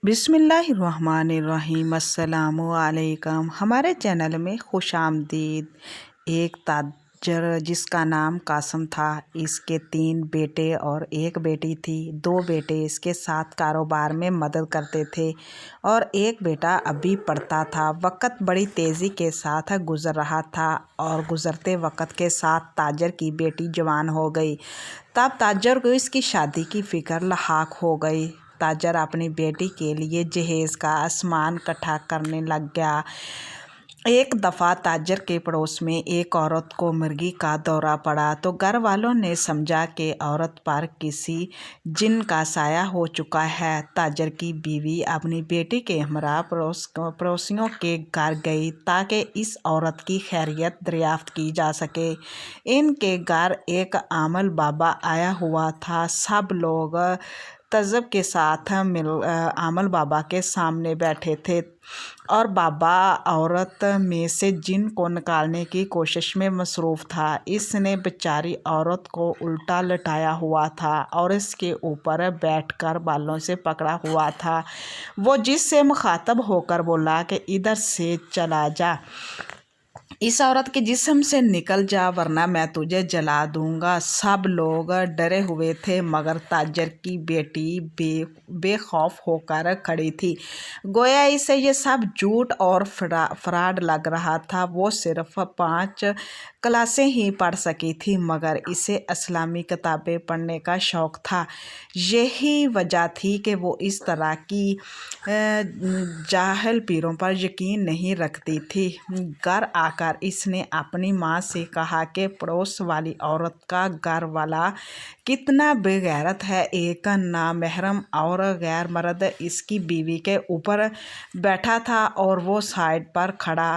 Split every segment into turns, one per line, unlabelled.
بسم اللہ الرحمن الرحیم۔ السلام علیکم۔ ہمارے چینل میں خوش آمدید۔ ایک تاجر جس کا نام قاسم تھا، اس کے 3 بیٹے اور 1 بیٹی تھی۔ 2 بیٹے اس کے ساتھ کاروبار میں مدد کرتے تھے اور 1 بیٹا ابھی پڑھتا تھا۔ وقت بڑی تیزی کے ساتھ گزر رہا تھا اور گزرتے وقت کے ساتھ تاجر کی بیٹی جوان ہو گئی۔ تب تاجر کو اس کی شادی کی فکر لاحق ہو گئی۔ تاجر اپنی بیٹی کے لیے جہیز کا سامان اکٹھا کرنے لگ گیا۔ ایک دفعہ تاجر کے پڑوس میں ایک عورت کو مرگی کا دورہ پڑا تو گھر والوں نے سمجھا کہ عورت پر کسی جن کا سایہ ہو چکا ہے۔ تاجر کی بیوی اپنی بیٹی کے ہمراہ پڑوسیوں کے گھر گئی تاکہ اس عورت کی خیریت دریافت کی جا سکے۔ ان کے گھر ایک عامل بابا آیا ہوا تھا۔ سب لوگ تعجب کے ساتھ عامل بابا کے سامنے بیٹھے تھے اور بابا عورت میں سے جن کو نکالنے کی کوشش میں مصروف تھا۔ اس نے بیچاری عورت کو الٹا لٹایا ہوا تھا اور اس کے اوپر بیٹھ کر بالوں سے پکڑا ہوا تھا۔ وہ جس سے مخاطب ہو کر بولا کہ ادھر سے چلا جا، اس عورت کے جسم سے نکل جا ورنہ میں تجھے جلا دوں گا۔ سب لوگ ڈرے ہوئے تھے مگر تاجر کی بیٹی بے خوف ہو کر کھڑی تھی، گویا اسے یہ سب جھوٹ اور فراڈ لگ رہا تھا۔ وہ صرف 5 کلاسیں ہی پڑھ سکی تھی مگر اسے اسلامی کتابیں پڑھنے کا شوق تھا۔ یہی وجہ تھی کہ وہ اس طرح کی جاہل پیروں پر یقین نہیں رکھتی تھی۔ گھر آ کر اس نے اپنی ماں سے کہا کہ پڑوس والی عورت کا گھر والا کتنا بے غیرت ہے۔ ایک نامحرم اور غیر مرد اس کی بیوی کے اوپر بیٹھا تھا اور وہ سائڈ پر کھڑا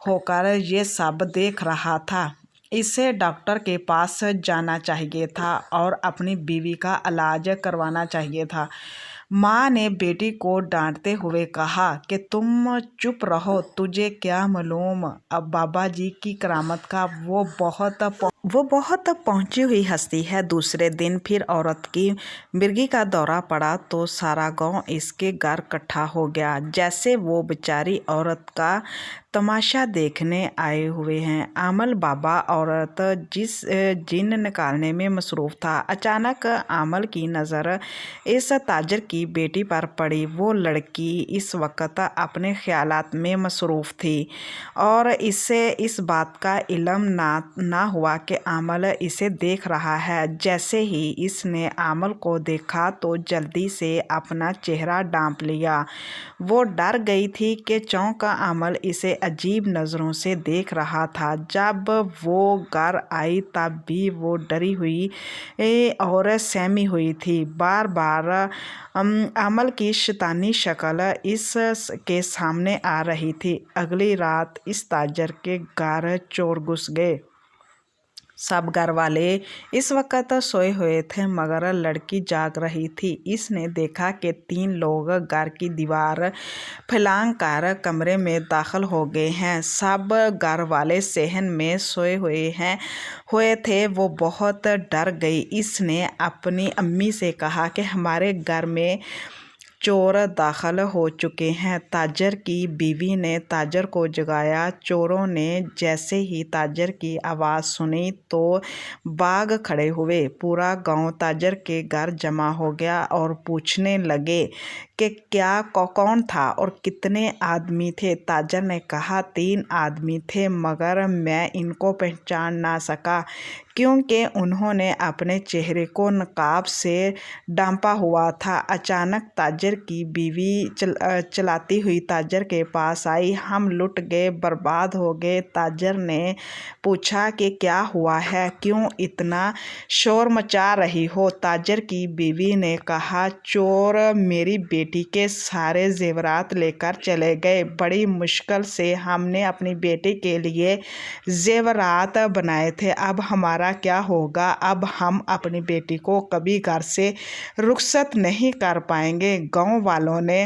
ہو کر یہ سب دیکھ رہا تھا۔ اسے ڈاکٹر کے پاس جانا چاہیے تھا اور اپنی بیوی کا علاج کروانا چاہیے تھا۔ ماں نے بیٹی کو ڈانٹتے ہوئے کہا کہ تم چپ رہو، تجھے کیا معلوم اب بابا جی کی کرامت کا، وہ بہت پہنچی ہوئی ہستی ہے۔ دوسرے دن پھر عورت کی مرگی کا دورہ پڑا تو سارا گاؤں اس کے گھر اکٹھا ہو گیا، جیسے وہ بیچاری عورت کا تماشا دیکھنے آئے ہوئے ہیں۔ عامل بابا عورت جن نکالنے میں مصروف تھا۔ اچانک عامل کی نظر اس تاجر کی بیٹی پر پڑی۔ وہ لڑکی اس وقت اپنے خیالات میں مصروف تھی اور اسے اس بات کا علم نہ ہوا کہ عامل اسے دیکھ رہا ہے۔ جیسے ہی اس نے عامل کو دیکھا تو جلدی سے اپنا چہرہ ڈھانپ لیا۔ وہ ڈر گئی تھی کہ چونکا عامل اسے عجیب نظروں سے دیکھ رہا تھا۔ جب وہ گھر آئی تب بھی وہ ڈری ہوئی اور سہمی ہوئی تھی۔ بار بار عامل کی شیطانی شکل اس کے سامنے آ رہی تھی۔ اگلی رات اس تاجر کے گھر چور گھس گئے۔ سب گھر والے اس وقت سوئے ہوئے تھے مگر لڑکی جاگ رہی تھی۔ اس نے دیکھا کہ 3 لوگ گھر کی دیوار پھلانگ کر کمرے میں داخل ہو گئے ہیں۔ سب گھر والے صحن میں سوئے ہوئے تھے۔ وہ بہت ڈر گئی۔ اس نے اپنی امی سے کہا کہ ہمارے گھر میں چور داخل ہو چکے ہیں۔ تاجر کی بیوی نے تاجر کو جگایا۔ چوروں نے جیسے ہی تاجر کی آواز سنی تو بھاگ کھڑے ہوئے۔ پورا گاؤں تاجر کے گھر جمع ہو گیا اور پوچھنے لگے کہ کون تھا اور کتنے آدمی تھے۔ تاجر نے کہا 3 آدمی تھے مگر میں ان کو پہچان نہ سکا کیونکہ انہوں نے اپنے چہرے کو نقاب سے ڈھانپا ہوا تھا۔ اچانک تاجر کی بیوی چلاتی ہوئی تاجر کے پاس آئی۔ ہم لٹ گئے، برباد ہو گئے۔ تاجر نے پوچھا کہ کیا ہوا ہے، کیوں اتنا شور مچا رہی ہو؟ تاجر کی بیوی نے کہا چور میری بیٹی کے سارے زیورات لے کر چلے گئے۔ بڑی مشکل سے ہم نے اپنی بیٹی کے لیے زیورات بنائے تھے، اب ہمارا کیا ہوگا؟ اب ہم اپنی بیٹی کو کبھی گھر سے رخصت نہیں کر پائیں گے۔ گاؤں والوں نے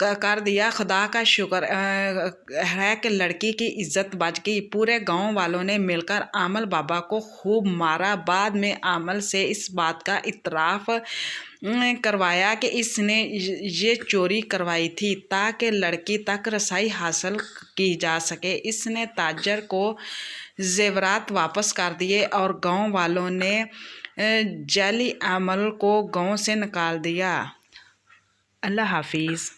کر دیا۔ خدا کا شکر ہے کہ لڑکی کی عزت بچ گئی۔ پورے گاؤں والوں نے مل کر امل بابا کو خوب مارا۔ بعد میں امل سے اس بات کا اعتراف کروایا کہ اس نے یہ چوری کروائی تھی تاکہ لڑکی تک رسائی حاصل کی جا سکے۔ اس نے تاجر کو زیورات واپس کر دیے اور گاؤں والوں نے جعلی امل کو گاؤں سے نکال دیا۔ اللہ حافظ۔